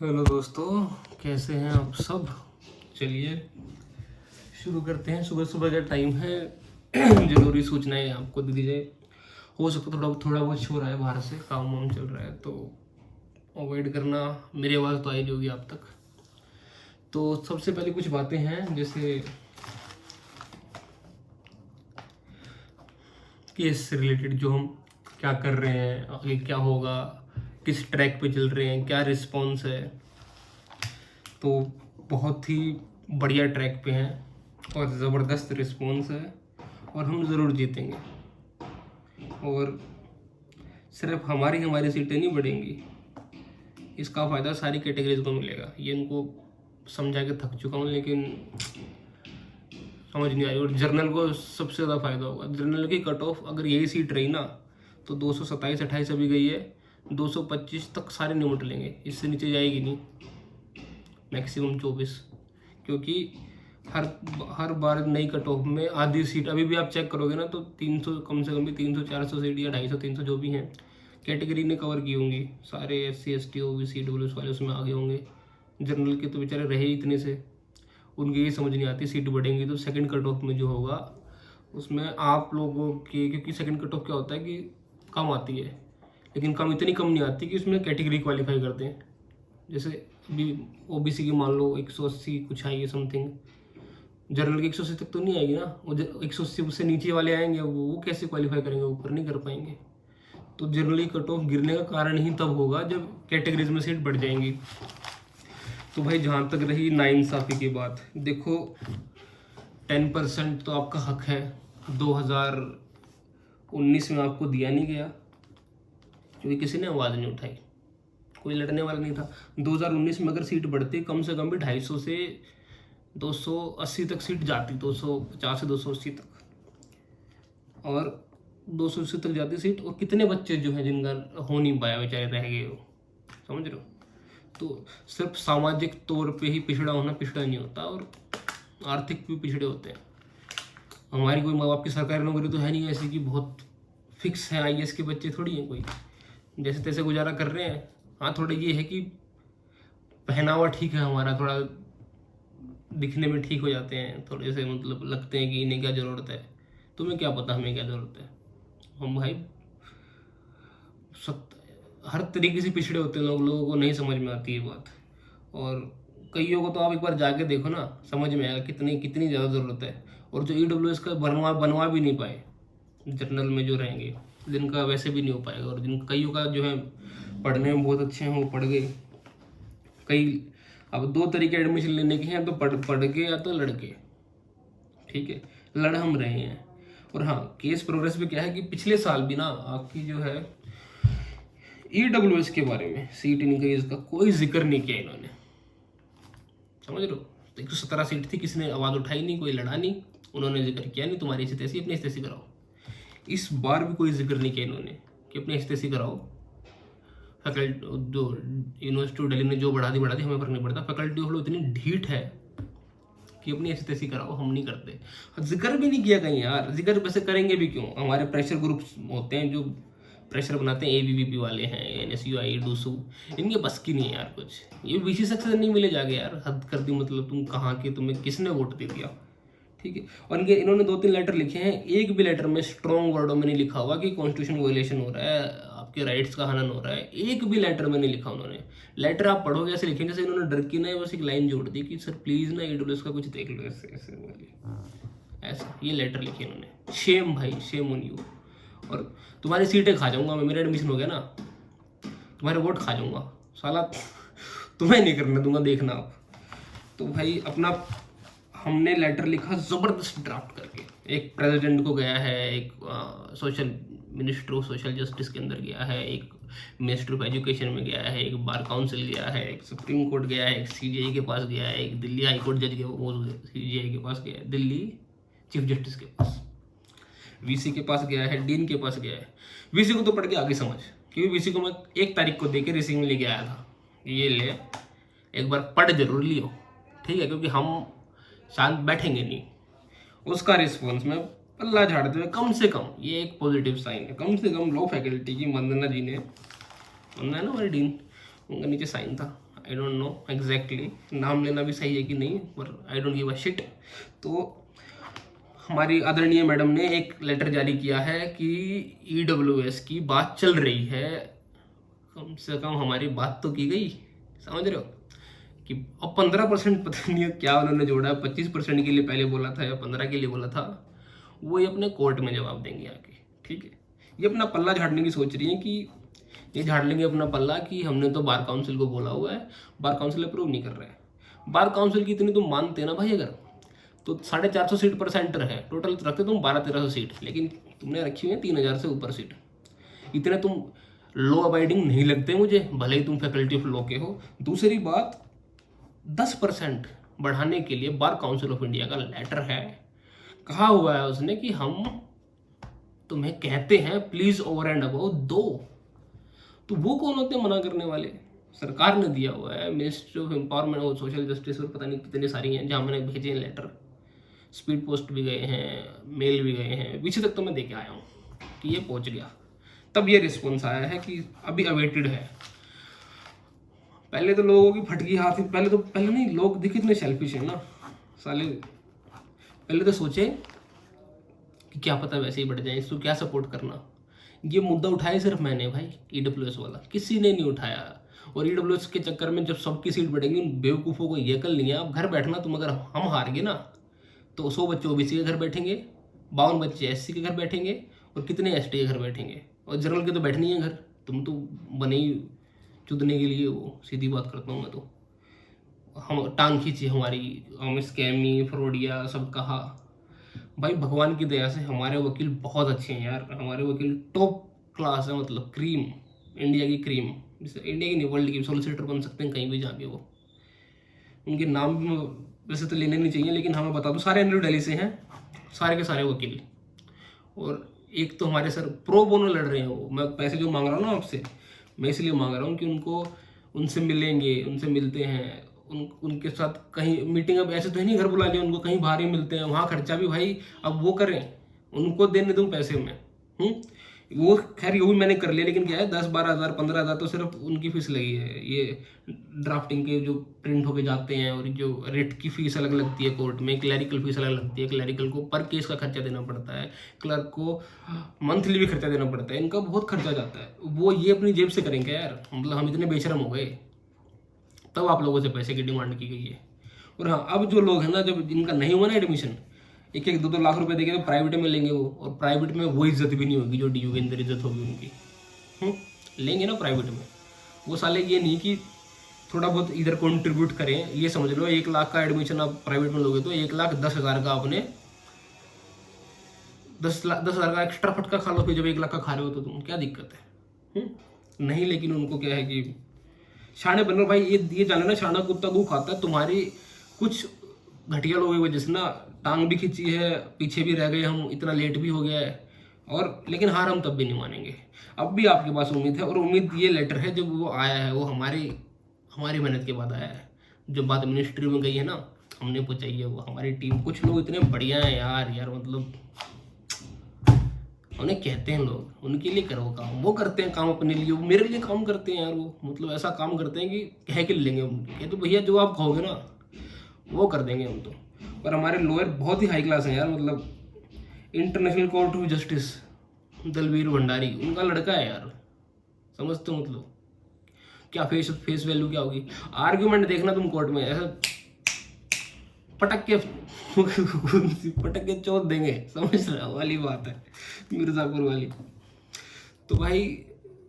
Hello दोस्तों, कैसे हैं आप सब। चलिए शुरू करते हैं। सुबह सुबह का टाइम है। जरूरी सूचनाएं आपको दे दी जाए। हो सकता थोड़ा थोड़ा बहुत शोर आया, बाहर से काम वाम चल रहा है तो अवॉइड करना। मेरी आवाज़ तो आई होगी आप तक। तो सबसे पहले कुछ बातें हैं, जैसे केस से रिलेटेड, जो हम क्या कर रहे हैं, आगे क्या होगा, किस ट्रैक पे चल रहे हैं, क्या रिस्पॉन्स है। तो बहुत ही बढ़िया ट्रैक पे हैं और ज़बरदस्त रिस्पॉन्स है और हम ज़रूर जीतेंगे। और सिर्फ हमारी सीटें नहीं बढ़ेंगी, इसका फ़ायदा सारी कैटेगरीज को मिलेगा। ये इनको समझा के थक चुका हूँ, लेकिन समझ नहीं आई। और जर्नल को सबसे ज़्यादा फ़ायदा होगा। जर्नल की कट ऑफ अगर यही सीट रही ना, तो 227-28 अभी गई है, 225 तक सारे निपट लेंगे। इससे नीचे जाएगी नहीं, मैक्सिमम 24। क्योंकि हर बार नई कट ऑफ में आधी सीट, अभी भी आप चेक करोगे ना, तो 300 कम से कम भी 300-400 सीट या 250-300 जो भी हैं कैटेगरी ने कवर की होंगी। सारे SC ST OBC EWS वाले उसमें आगे होंगे। जनरल के तो बेचारे रहे ही इतने से, उनकी ये समझ नहीं आती। सीट बढ़ेंगी तो सेकंड कट ऑफ में जो होगा उसमें आप लोगों के, क्योंकि सेकंड कट ऑफ क्या होता है कि कम आती है, लेकिन इतनी कम नहीं आती कि उसमें कैटेगरी क्वालिफाई करते हैं। जैसे अभी OBC की मान लो 180 कुछ आई है समथिंग, जनरल की 180 तक तो नहीं आएगी ना। वो 180 से नीचे वाले आएंगे, वो कैसे क्वालिफाई करेंगे, ऊपर नहीं कर पाएंगे। तो जनरली कट ऑफ गिरने का कारण ही तब होगा जब कैटेगरीज में सीट बढ़ जाएंगी। तो भाई जहाँ तक रही नाइंसाफ़ी की बात, देखो 10% तो आपका हक है। 2019 में आपको दिया नहीं गया क्योंकि किसी ने आवाज़ नहीं उठाई, कोई लड़ने वाला नहीं था। 2019 में अगर सीट बढ़ती कम से कम भी 250 से 280 तक सीट जाती, 250 से 280 तक, और 280 तक जाती सीट। और कितने बच्चे जो हैं जिनका हो नहीं पाया, बेचारे रह गए हो, समझ रहे हो। तो सिर्फ सामाजिक तौर पे ही पिछड़ा होना पिछड़ा नहीं होता, और आर्थिक भी पिछड़े होते हैं। हमारी कोई माँ बाप की सरकारी नौकरी तो है नहीं ऐसी कि बहुत फिक्स है। IAS के बच्चे थोड़ी हैं, कोई जैसे तैसे गुजारा कर रहे हैं। हाँ, थोड़ा ये है कि पहनावा ठीक है हमारा, थोड़ा दिखने में ठीक हो जाते हैं, थोड़े से मतलब लगते हैं कि इन्हें क्या ज़रूरत है। तुम्हें क्या पता हमें क्या ज़रूरत है। हम भाई हर तरीके से पिछड़े होते हैं लोगों को नहीं समझ में आती है बात। और कईयों को तो आप एक बार जाके देखो ना, समझ में आएगा कितनी ज़्यादा ज़रूरत है। और जो EWS का बनवा भी नहीं पाए जर्नल में जो रहेंगे, जिनका वैसे भी नहीं हो पाएगा। और कईयों का जो है पढ़ने में बहुत अच्छे हैं, वो पढ़ गए। कई अब 2 तरीके एडमिशन लेने के हैं, तो पढ़ के या तो लड़के, ठीक है, लड़ हम रहे हैं। और हाँ, केस प्रोग्रेस पे क्या है कि पिछले साल भी ना आपकी जो है EWS के बारे में सीट इंक्रीज का कोई जिक्र नहीं किया इन्होंने, समझ लो। 117 सीट थी, किसी ने आवाज़ उठाई नहीं, कोई लड़ा नहीं, उन्होंने जिक्र किया नहीं तुम्हारी स्थिति ऐसी, अपनी स्थिति कराओ। इस बार भी कोई जिक्र नहीं किया इन्होंने कि अपनी स्थिति कराओ। फैकल्टी जो यूनिवर्सिटी दिल्ली ने जो बढ़ा दी, हमें फर्क नहीं पड़ता। फैकल्टी ऑफ लॉ इतनी ढीठ है कि अपनी ऐसी तैसी कराओ, हम नहीं करते। जिक्र भी नहीं किया कहीं यार। जिक्र वैसे करेंगे भी क्यों, हमारे प्रेशर ग्रुप्स होते हैं जो प्रेशर बनाते हैं, ABVP वाले हैं, NSUI DUSU, इनके बस की नहीं है यार कुछ। ये BC सक्सेस नहीं मिले जाके यार, हद कर दी। मतलब तुम कहाँ के, तुम्हें किसने वोट दे दिया, ठीक है। और इन्होंने 2-3 लेटर लिखे हैं, एक भी लेटर में स्ट्रॉन्ग वर्डों में नहीं लिखा हुआ कि कॉन्स्टिट्यूशन वायलेशन हो रहा है, आपके राइट्स का हनन हो रहा है। एक भी लेटर में नहीं लिखा उन्होंने। लेटर आप पढ़ोगे ऐसे लिखेंगे जैसे इन्होंने डर की ना बस एक लाइन जोड़ दी कि सर प्लीज़ ना EWS का कुछ देख लो, ऐसे ऐसे वाली, ऐसा ये लेटर लिखे इन्होंने। शेम भाई, शेम ऑन यू। और तुम्हारी सीटें खा जाऊंगा मैं, मेरा एडमिशन हो गया ना, तुम्हारे वोट खा जाऊंगा साला, तुम्हें नहीं करने दूंगा, देखना आप। तो भाई अपना हमने लेटर लिखा ज़बरदस्त ड्राफ्ट करके, एक प्रेसिडेंट को गया है, एक social minister of social justice के अंदर गया है, एक मिनिस्टर ऑफ एजुकेशन में गया है, एक बार काउंसिल गया है, एक सुप्रीम कोर्ट गया है, एक CJI के पास गया है, एक दिल्ली हाई कोर्ट जज के वो CJI के पास गया है, दिल्ली चीफ जस्टिस के पास, VC के पास गया है, डीन के पास गया है। VC को तो पढ़ के आगे समझ, क्योंकि VC को मैं 1 तारीख को देके रिसीव में लेके आया था, ये ले एक बार पढ़ जरूर लियो, ठीक है, क्योंकि हम शांत बैठेंगे नहीं। उसका रिस्पॉन्स में पल्ला झाड़ते हुए कम से कम, ये एक पॉजिटिव साइन है, कम से कम लॉ फैकल्टी की वंदना जी ने, वंदना है ना हमारी डीन, उनका नीचे साइन था, आई डोंट नो एग्जैक्टली नाम लेना भी सही है कि नहीं, पर I don't give a shit. तो हमारी आदरणीय मैडम ने एक लेटर जारी किया है कि ईडब्ल्यूएस की बात चल रही है, कम से कम हमारी बात तो की गई, समझ रहे हो। कि अब 15% पता नहीं क्या उन्होंने जोड़ा, 25% के लिए पहले बोला था या 15 के लिए बोला था, वो ये अपने कोर्ट में जवाब देंगे आके, ठीक है। ये अपना पल्ला झाड़ने की सोच रही है कि ये झाड़ लेंगे अपना पल्ला कि हमने तो बार काउंसिल को बोला हुआ है, बार काउंसिल अप्रूव नहीं कर रहा है। बार काउंसिल की इतनी तुम मानते हैं ना भाई, अगर तो 450 सीट पर सेंटर है, टोटल रखते तुम 1200-1300 सीट, लेकिन तुमने रखी हुई है 3000 से ऊपर सीट। इतने तुम लॉ अबाइडिंग नहीं लगते मुझे, भले ही तुम फैकल्टी ऑफ लॉ के हो। दूसरी बात, 10% बढ़ाने के लिए बार काउंसिल ऑफ इंडिया का लेटर है, कहा हुआ है उसने कि हम तुम्हें कहते हैं प्लीज ओवर एंड अबव दो। तो वो कौन होते हैं मना करने वाले? सरकार ने दिया हुआ है, मिनिस्ट्री ऑफ एम्पावरमेंट और सोशल जस्टिस और पता नहीं कितनी सारी हैं जहाँ मैंने भेजे हैं लेटर, स्पीड पोस्ट भी गए हैं, मेल भी गए हैं, पीछे तक तो मैं दे के आया हूँ कि ये पहुँच गया। तब ये रिस्पॉन्स आया है कि अभी अवेटेड है। पहले तो लोगों की फटकी हाथ, पहले नहीं, लोग देखिए इतने सेल्फिश हैं ना साले। पहले तो सोचे कि क्या पता वैसे ही बढ़ जाए, इसको क्या सपोर्ट करना। ये मुद्दा उठाया सिर्फ मैंने भाई, ईडब्ल्यूएस वाला, किसी ने नहीं उठाया। और ईडब्ल्यूएस के चक्कर में जब सबकी सीट बढ़ेंगी, उन बेवकूफ़ों को ये कल नहीं है। आप घर बैठना, तुम अगर हम हार गए ना तो 100 बच्चे ओबीसी के घर बैठेंगे, 52 बच्चे एससी के घर बैठेंगे, और कितने एसटी के घर बैठेंगे, और जनरल के तो बैठनी है घर। तुम तो बने ही चुदने के लिए, वो सीधी बात करता हूँ मैं तो। हम टांग खींची हमारी, हम स्कैमी फ्रॉडिया सब कहा। भाई भगवान की दया से हमारे वकील बहुत अच्छे हैं यार, हमारे वकील टॉप क्लास है, मतलब क्रीम, इंडिया की क्रीम, जैसे इंडिया की नहीं वर्ल्ड की सॉलिसिटर बन सकते हैं कहीं भी जाके वो। उनके नाम भी वैसे तो लेने नहीं चाहिए, लेकिन हमें बता दूँ सारे न्यू दिल्ली से हैं, सारे के सारे वकील। और एक तो हमारे सर प्रो बोनो लड़ रहे हैं वो। मैं पैसे जो मांग रहा हूँ ना आपसे, मैं इसलिए मांग रहा हूँ कि उनको, उनसे मिलेंगे, उनसे मिलते हैं, उनके साथ कहीं मीटिंग, अब ऐसे तो है नहीं घर बुला लिया उनको, कहीं बाहर ही मिलते हैं, वहाँ खर्चा भी भाई अब वो करें, उनको देने दूँ पैसे में। वो खैर ये भी मैंने कर लिया, लेकिन क्या है 10-12 हज़ार 15 हज़ार तो सिर्फ उनकी फीस लगी है। ये ड्राफ्टिंग के जो प्रिंट होके जाते हैं, और जो रेट की फीस अलग लगती है कोर्ट में, क्लैरिकल फीस अलग लगती है, क्लैरिकल को पर केस का खर्चा देना पड़ता है, क्लर्क को मंथली भी खर्चा देना पड़ता है, इनका बहुत खर्चा जाता है। वो ये अपनी जेब से करेंगे यार, मतलब हम इतने बेशरम हो गए, तब आप लोगों से पैसे की डिमांड की गई है। और हाँ, अब जो लोग हैं ना, जब इनका नहीं हुआ ना एडमिशन, 1-1 2-2 लाख रुपए देके तो प्राइवेट में लेंगे वो, और प्राइवेट में वो इज्जत भी नहीं होगी जो डीयू के अंदर इज्जत होगी उनकी। लेंगे ना प्राइवेट में वो साले, ये नहीं कि थोड़ा बहुत इधर कंट्रीब्यूट करें। ये समझ लो 1 लाख का एडमिशन आप प्राइवेट में लोगे तो 1,10,000 का आपने 10,000 का एक्स्ट्रा फटका खा लो, फिर जब 1 लाख का खा रहे हो तो तुम क्या दिक्कत है? नहीं, लेकिन उनको क्या है कि शाने बन रहे भाई। ये जाने ना, शाना कुत्ता गू खाता है। तुम्हारी कुछ घटिया लोगों की वजह से ना टांग भी खींची है, पीछे भी रह गए हम, इतना लेट भी हो गया है, और लेकिन हार हम तब भी नहीं मानेंगे। अब भी आपके पास उम्मीद है, और उम्मीद ये लेटर है जब वो आया है, वो हमारी मेहनत के बाद आया है। जो बात मिनिस्ट्री में गई है ना, हमने पहुँचाई है वो, हमारी टीम। कुछ लोग इतने बढ़िया हैं यार, मतलब उन्हें कहते हैं लोग, उनके लिए करो काम, वो करते हैं काम अपने लिए, वो मेरे लिए काम करते हैं यार। वो मतलब ऐसा काम करते हैं कि कह के लेंगे उनके, तो भैया जो आप कहोगे ना वो कर देंगे हम तो। पर हमारे लॉयर बहुत ही हाई क्लास हैं यार, मतलब International Court of Justice Dalveer Bhandari उनका लड़का है यार, समझते हो मतलब क्या फेस वैल्यू क्या होगी। आर्ग्यूमेंट देखना तुम कोर्ट में, ऐसा पटक के चोट देंगे, समझ रहा वाली बात है, मिर्जापुर वाली। तो भाई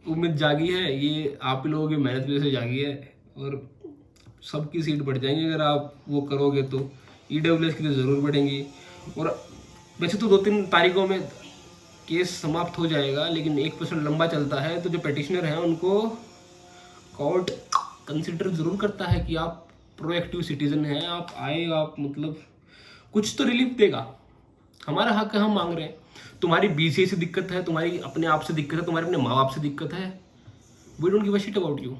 उम्मीद जागी है, ये आप ही लोगों की मेहनत वजह से जागी है, और सबकी सीट बढ़ जाएंगी अगर आप वो करोगे तो। ईडब्ल्यूएस की तो ज़रूर बढ़ेंगी। और वैसे तो 2-3 तारीखों में केस समाप्त हो जाएगा, लेकिन 1% लंबा चलता है, तो जो पेटिशनर हैं उनको कोर्ट कंसिडर ज़रूर करता है कि आप प्रोएक्टिव सिटीजन हैं, आप आए, आप मतलब कुछ तो रिलीफ देगा। हमारा हक है, हम मांग रहे हैं। तुम्हारी बीसीए से दिक्कत है, तुम्हारी अपने आप से दिक्कत है, तुम्हारे अपने माँ बाप से दिक्कत है, we don't give a shit about you.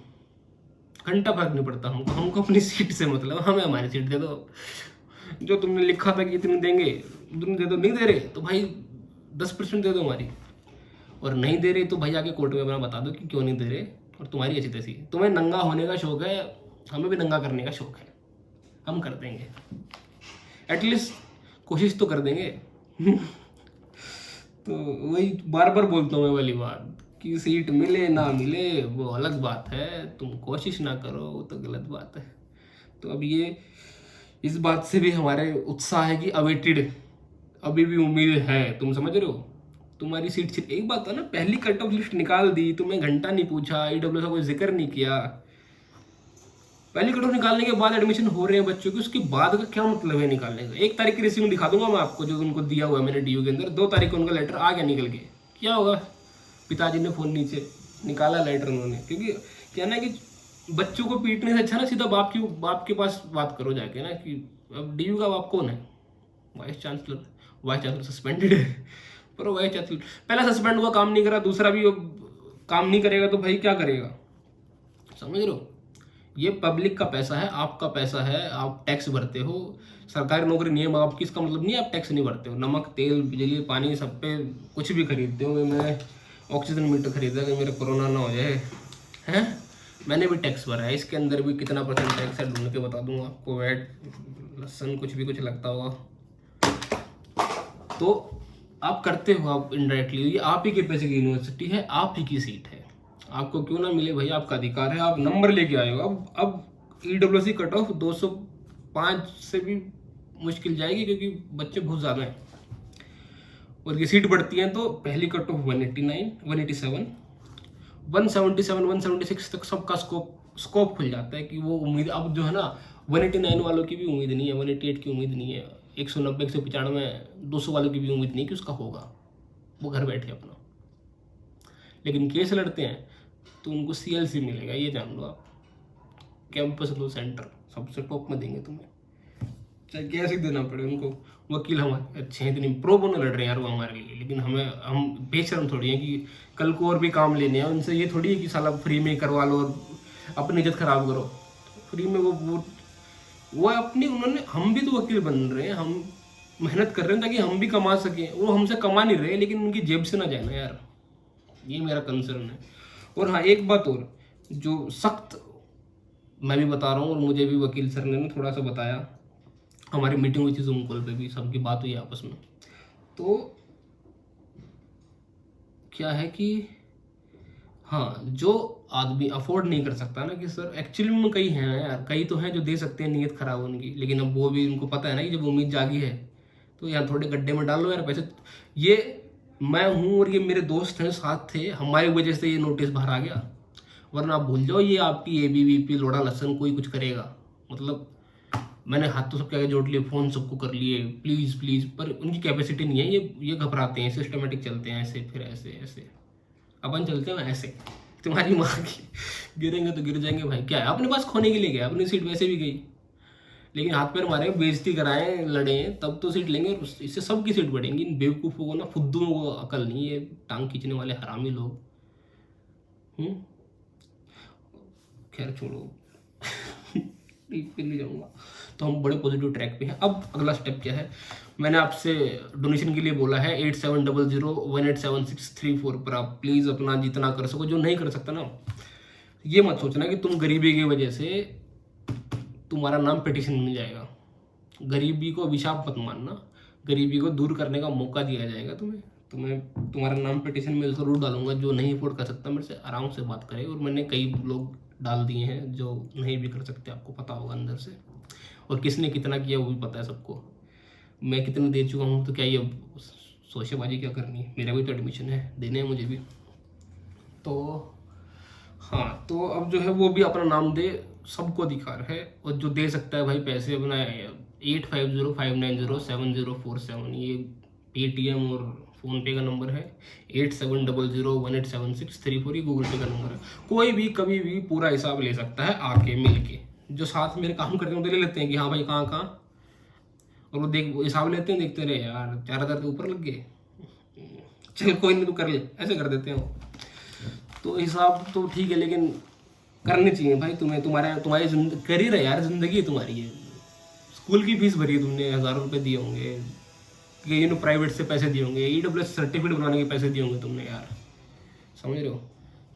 घंटा फर्क नहीं पड़ता हमको अपनी सीट से मतलब, हमें हमारी सीट दे दो। जो तुमने लिखा था कि इतने देंगे, तुम दे दो। नहीं दे रहे तो भाई 10% दे दो हमारी, और नहीं दे रहे तो भाई आके कोर्ट में अपना बता दो कि क्यों नहीं दे रहे, और तुम्हारी अच्छी तैसी। तुम्हें नंगा होने का शौक है, हमें भी दंगा करने का शौक है, हम कर देंगे, एटलीस्ट कोशिश तो कर देंगे। तो वही बार बार बोलता हूँ मैं वाली बात कि सीट मिले ना मिले वो अलग बात है, तुम कोशिश ना करो वो तो गलत बात है। तो अब ये इस बात से भी हमारे उत्साह है कि अवेटेड, अभी भी उम्मीद है, तुम समझ रहे हो, तुम्हारी सीट। एक बात है ना, पहली कट ऑफ लिस्ट निकाल दी, तुम्हें घंटा नहीं पूछा, ईडब्ल्यू का कोई जिक्र नहीं किया, पहली कट ऑफ निकालने के बाद एडमिशन हो रहे हैं बच्चों के, उसके बाद का क्या मतलब है निकालने का। 1 तारीख की रिसीव दिखा दूंगा मैं आपको जो उनको दिया हुआ है मैंने डीयू के अंदर, 2 तारीख को उनका लेटर आ गया निकल के, क्या होगा, पिताजी ने फोन नीचे निकाला लेटर उन्होंने, क्योंकि क्या ना कि बच्चों को पीटने से अच्छा ना सीधा बाप के पास बात करो जाके ना, कि अब डीयू का बाप कौन है, वाइस चांसलर सस्पेंडेड है, पर वाइस चांसलर पहला सस्पेंड हुआ, काम नहीं करा, दूसरा भी काम नहीं करेगा तो भाई क्या करेगा, समझ रहे हो। ये पब्लिक का पैसा है, आपका पैसा है, आप टैक्स भरते हो, सरकारी नौकरी नहीं है आपकी, इसका मतलब नहीं आप टैक्स नहीं भरते हो। नमक, तेल, बिजली, पानी, सब पे कुछ भी खरीदते हो। मैं ऑक्सीजन मीटर खरीदा कि मेरा कोरोना ना हो जाए, हैं, मैंने भी टैक्स भरा है, इसके अंदर भी कितना % टैक्स है ढूंढ के बता दूंगा आपको, वैट, लहसुन, कुछ भी कुछ लगता होगा, तो आप करते हो, आप इनडायरेक्टली, ये आप ही के पैसे की यूनिवर्सिटी है, आप ही की सीट है, आपको क्यों ना मिले भाई, आपका अधिकार है, आप नंबर लेके आए हो। अब ईडब्ल्यूसी कट ऑफ 205 से भी मुश्किल जाएगी, क्योंकि बच्चे बहुत ज़्यादा हैं और ये सीट बढ़ती हैं, तो पहली कट ऑफ 189, 187, 177, 176 तक सबका स्कोप खुल जाता है कि वो उम्मीद, अब जो है ना 189 वालों की भी उम्मीद नहीं है, 188 की उम्मीद नहीं है, 190, 195, 200 वालों की भी उम्मीद नहीं कि उसका होगा, वो घर बैठे अपना। लेकिन केस लड़ते हैं तो उनको CLC मिलेगा, ये जान लो आप, कैंपस लो सेंटर सबसे टॉप में देंगे तुम्हें, चाहे कैसे देना पड़े उनको। वकील हमारे अच्छे हैं, इतनी प्रो बोनो लड़ रहे हैं यार वो हमारे लिए, लेकिन हम बेशरम थोड़ी हैं कि कल को और भी काम लेने हैं उनसे, ये थोड़ी है कि साला फ्री में करवा लो और अपनी इज्जत खराब करो, फ्री में वो अपनी, उन्होंने, हम भी तो वकील बन रहे हैं, हम मेहनत कर रहे हैं ताकि हम भी कमा सकें, वो हमसे कमा नहीं रहे, लेकिन उनकी जेब से ना जाए ना यार, ये मेरा कंसर्न है। और हाँ, एक बात और जो सख्त मैं भी बता रहा हूँ, और मुझे भी वकील सर ने थोड़ा सा बताया, हमारी मीटिंग हुई थी जूम कॉल पे भी, सबकी बात हुई आपस में, तो क्या है कि हाँ, जो आदमी अफोर्ड नहीं कर सकता ना, कि सर एक्चुअली में कई हैं यार, कई तो हैं जो दे सकते हैं नीयत खराब होने की, लेकिन अब वो भी उनको पता है ना कि जब उम्मीद जागी है तो यहाँ थोड़े गड्ढे में डाल लो यार पैसे। ये मैं हूँ और ये मेरे दोस्त हैं, साथ थे, हमारी वजह से ये नोटिस बाहर आ गया, वरना आप भूल जाओ ये आपकी ABVP लोड़ा लसन कोई कुछ करेगा, मतलब मैंने हाथ तो सबके आगे जोड़ लिए, फ़ोन सबको कर लिए, प्लीज़ प्लीज़, पर उनकी कैपेसिटी नहीं है, ये घबराते हैं, सिस्टमेटिक चलते हैं ऐसे, फिर ऐसे ऐसे, अपन चलते हैं ऐसे, तुम्हारी माँ की, गिरेंगे तो गिर जाएंगे भाई, क्या है, अपने पास खोने के लिए गया, अपनी सीट वैसे भी गई, लेकिन हाथ पैर मारे, बेइज्जती कराएं, लड़े, तब तो सीट लेंगे, और इससे सबकी सीट बढ़ेंगी। इन बेवकूफ़ों को ना, फुद्दुओं को अकल नहीं है, टांग खींचने वाले हरामी लोग। खैर छोड़ो, डीप पे नहीं जाऊँगा। तो हम बड़े पॉजिटिव ट्रैक पे हैं। अब अगला स्टेप क्या है, मैंने आपसे डोनेशन के लिए बोला है 8700187634 पर आप प्लीज़ अपना जितना कर सको, जो नहीं कर सकता ना, ये मत सोचना कि तुम गरीबी की वजह से तुम्हारा नाम पिटीशन में जाएगा। गरीबी को अभिशाप मत मानना, गरीबी को दूर करने का मौका दिया जाएगा तुम्हें तुम्हारा नाम पिटीशन में ज़रूर डालूंगा। जो नहीं अफोर्ड कर सकता मेरे से आराम से बात करे, और मैंने कई लोग डाल दिए हैं जो नहीं भी कर सकते, आपको पता होगा अंदर से, और किसने कितना किया वो भी पता है सबको। मैं कितने दे चुका हूँ, तो क्या ये शोशेबाजी क्या करनी है, मेरा भी तो एडमिशन है, देने हैं मुझे भी। तो हाँ, तो अब जो है वो भी अपना नाम दे, सबको अधिकार है, और जो दे सकता है भाई पैसे अपना 8505907047, ये पेटीएम और फ़ोनपे का नंबर है, 8700187634, ये गूगल पे का नंबर है। कोई भी कभी भी पूरा हिसाब ले सकता है आके मिल के, जो साथ मेरे काम करते हैं वो ले लेते हैं कि हाँ भाई कहाँ कहाँ, और वो हिसाब लेते हैं, देखते रहे यार 4000 के ऊपर लग गए, चल कोई नहीं तू कर ले, ऐसे कर देते हैं वो। तो हिसाब तो ठीक है, लेकिन करने चाहिए भाई, तुम्हारी करियर है यार, जिंदगी है तुम्हारी है। स्कूल की फीस भरी है तुमने, 1000 रुपये दिए होंगे, ये प्राइवेट से पैसे दिए होंगे, EWS सर्टिफिकेट बनाने के पैसे दिए होंगे तुमने यार, समझ रहे हो।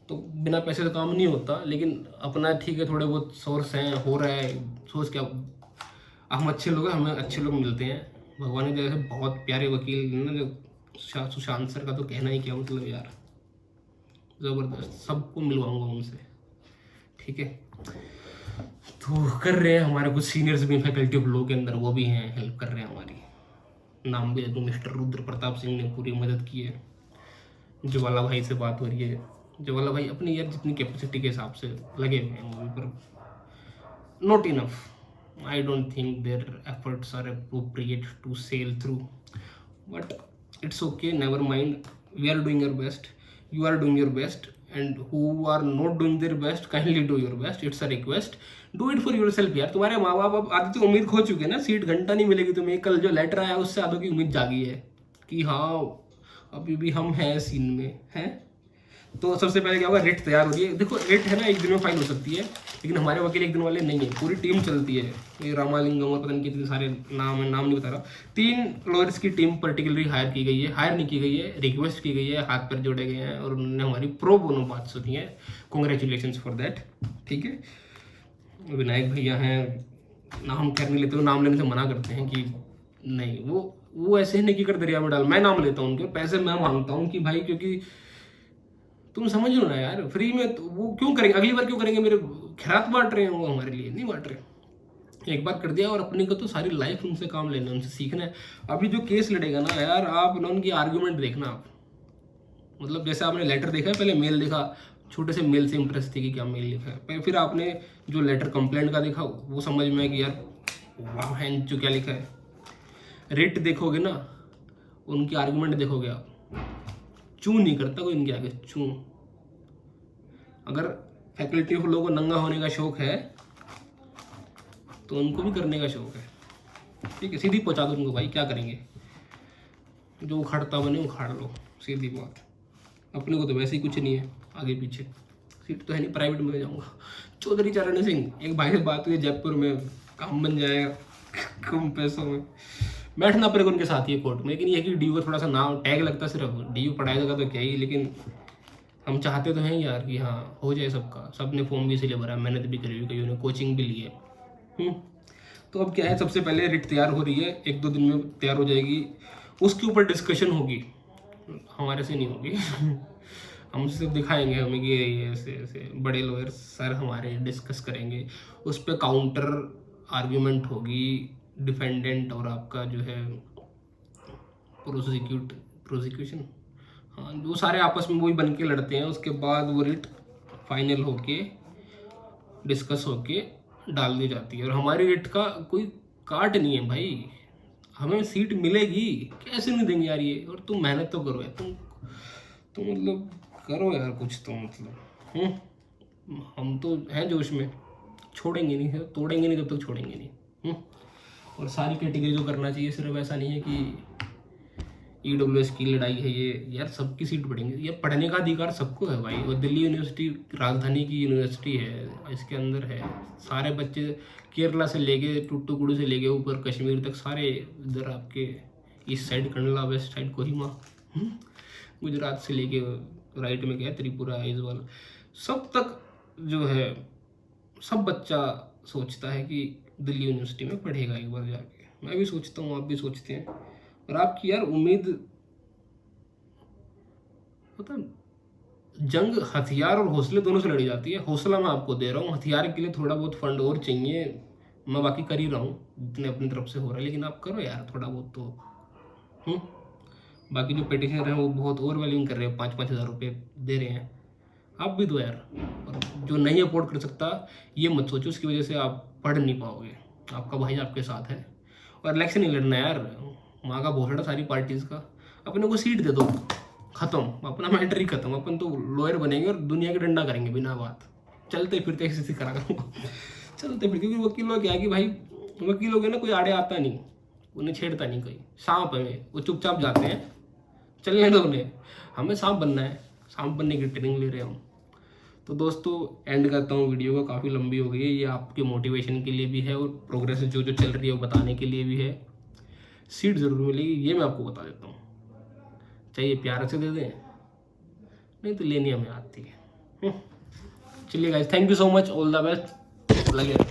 तो बिना पैसे से काम नहीं होता, लेकिन अपना ठीक है, थोड़े बहुत सोर्स हैं, हो रहा है, सोच क्या, हम अच्छे लोग हैं, हमें अच्छे लोग मिलते हैं भगवान की दया से। बहुत प्यारे वकील ना जो सुशांत सर का तो कहना ही क्या मतलब यार, ज़बरदस्त, सबको मिलवाऊंगा उनसे, ठीक है। तो कर रहे हैं, हमारे कुछ सीनियर्स भी फैकल्टी ऑफ लॉ के अंदर वो भी हैं, हेल्प कर रहे हैं हमारी। नाम भी तो मिस्टर रुद्र प्रताप सिंह ने पूरी मदद की है। ज्वाला भाई से बात हो रही है, ज्वाला भाई अपनी यार जितनी कैपेसिटी के हिसाब से लगे हुए हैं मूवी पर, not enough. I don't think their efforts are appropriate to sail through, but it's okay, never mind. We are doing our best, you are doing your best, and who are not doing their best, kindly do your best. It's a request, do it for yourself यार। तुम्हारे माँ बाप अब आधी तो उम्मीद खो चुके हैं ना, सीट घंटा नहीं मिलेगी तुम्हें। कल जो लेटर आया उससे आधों की उम्मीद जागी है कि हाँ अभी भी हम हैं सीन में हैं। तो सबसे पहले क्या होगा, रिट तैयार हो रही है। देखो रिट है ना, एक दिन में फाइल हो सकती है, लेकिन हमारे वकील एक दिन वाले नहीं है, पूरी टीम चलती है। ये रामालिंगम और पता नहीं कितने सारे नाम है, नाम नहीं बता रहा। 3 लॉयर्स की टीम पर्टिकुलरली हायर की गई है, हायर नहीं की गई है, रिक्वेस्ट की गई है, हाथ पर जोड़े गए हैं और उन्होंने हमारी प्रो बोनो बात सुनी है। कॉन्ग्रेचुलेशन फॉर दैट, ठीक है। विनायक भैया हैं, नाम खैर नहीं लेते, वो नाम लेने से मना करते हैं कि नहीं, वो ऐसे ही नहीं कर दरिया में डाल, मैं नाम लेता हूँ उनके, पैसे मैं मांगता हूँ कि भाई, क्योंकि तुम समझ लो ना यार, फ्री में तो वो क्यों करेंगे, अगली बार क्यों करेंगे, मेरे खैरात बांट रहे हैं वो, हमारे लिए नहीं बांट रहे। एक बार कर दिया और अपने को तो सारी लाइफ उनसे काम लेना है, उनसे सीखना है। अभी जो केस लड़ेगा ना यार, आप ना उनकी आर्ग्यूमेंट देखना आप, मतलब जैसे आपने लेटर देखा है, पहले मेल देखा, छोटे से मेल से इंप्रेस थी कि क्या मेल लिखा है, फिर आपने जो लेटर कंप्लेंट का देखा वो समझ में आया कि यार वाह है जो क्या लिखा है। रिट देखोगे ना, उनकी आर्ग्यूमेंट देखोगे आप, चू नहीं करता कोई इनके आगे, चू। अगर फैकल्टी ऑफ लोगों को नंगा होने का शौक है तो उनको भी करने का शौक है, ठीक है। सीधी पहुंचा दो उनको, भाई क्या करेंगे, जो उखाड़ता बने उखाड़ लो, सीधी बात। अपने को तो वैसे ही कुछ नहीं है आगे पीछे, सीट तो है नहीं, प्राइवेट में जाऊंगा। चौधरी चरण सिंह, एक भाई से बात हुई जयपुर में, काम बन जाएगा कम पैसों में, बैठना पड़ेगा उनके साथ ही कोर्ट में। लेकिन ये कि डी का थोड़ा सा नाम टैग लगता, सिर्फ डी पढ़ाएगा तो क्या ही, लेकिन हम चाहते तो हैं यार कि हाँ हो जाए सबका। सब ने फॉर्म भी इसीलिए भरा, मेहनत भी करी हुई, कईयों ने कोचिंग भी ली है। तो अब क्या है, सबसे पहले रिट तैयार हो रही है, 1-2 दिन में तैयार हो जाएगी, उसके ऊपर डिस्कशन होगी, हमारे से नहीं होगी हम सिर्फ दिखाएंगे हमें कि ये ऐसे ऐसे बड़े लॉयर सर हमारे डिस्कस करेंगे, उस पर काउंटर आर्ग्यूमेंट होगी, डिफेंडेंट और आपका जो है प्रोसिक्यूशन, हाँ वो सारे आपस में वही बन के लड़ते हैं। उसके बाद वो रिट फाइनल होके डिस्कस होके डाल दी जाती है। और हमारी रिट का कोई काट नहीं है भाई, हमें सीट मिलेगी, कैसे नहीं देंगे यार ये। और तुम मेहनत तो करो यार, तुम मतलब करो यार कुछ तो, मतलब हम तो हैं जोश में, छोड़ेंगे नहीं है, तोड़ेंगे नहीं जब तक छोड़ेंगे नहीं। और सारी कैटेगरी जो करना चाहिए, सिर्फ ऐसा नहीं है कि EWS की लड़ाई है ये, यार सबकी सीट बढ़ेंगी। ये पढ़ने का अधिकार सबको है भाई, और दिल्ली यूनिवर्सिटी राजधानी की यूनिवर्सिटी है, इसके अंदर है सारे बच्चे, केरला से लेके टुट्टूकुड़ू से लेके ऊपर कश्मीर तक, सारे इधर आपके east side Kandla, west side Kohima, Gujarat से लेके राइट में क्या त्रिपुरा, आइजवाल, सब तक जो है, सब बच्चा सोचता है कि दिल्ली यूनिवर्सिटी में पढ़ेगा एक बार जाके। मैं भी सोचता हूँ, आप भी सोचते हैं। और आपकी यार उम्मीद, मतलब जंग हथियार और हौसले दोनों से लड़ी जाती है। हौसला मैं आपको दे रहा हूँ, हथियार के लिए थोड़ा बहुत फंड और चाहिए, मैं बाकी कर ही रहा हूँ जितने अपनी तरफ से हो रहा है, लेकिन आप करो यार थोड़ा बहुत तो। बाकी जो पेटिशनर हैं वो बहुत ओवर वैल्यूइंग कर रहे हैं, 5-5 हज़ार रुपये दे रहे हैं, आप भी दो यार। और जो नहीं अफोर्ड कर सकता, ये मत सोचो उसकी वजह से आप पढ़ नहीं पाओगे, आपका भाई आपके साथ है। और इलेक्शन नहीं लड़ना यार, माँ का भोसड़ा सारी पार्टीज का, अपने को सीट दे दो, खत्म, अपना मैटर ही खत्म। अपन तो लॉयर बनेंगे और दुनिया के डंडा करेंगे बिना बात, चलते फिरते ऐसे करा करूँगा चलते फिरते। क्योंकि वकीलों क्या है कि भाई, वकीलों के ना कोई आड़े आता नहीं, उन्हें छेड़ता नहीं कोई, सांप है वो, चुपचाप जाते हैं, चलने दो उन्हें, हमें सांप बनना है, सांप बनने की ट्रेनिंग ले रहे हैं हम। तो दोस्तों एंड करता हूँ वीडियो को, काफ़ी लंबी हो गई है, ये आपके मोटिवेशन के लिए भी है और प्रोग्रेस जो जो चल रही है वो बताने के लिए भी है। सीट ज़रूर मिलेगी, ये मैं आपको बता देता हूँ, चाहिए प्यार से दे दें, नहीं तो लेनी हमें आती है। चलिए guys, thank you so much, all the best, लगे रहो।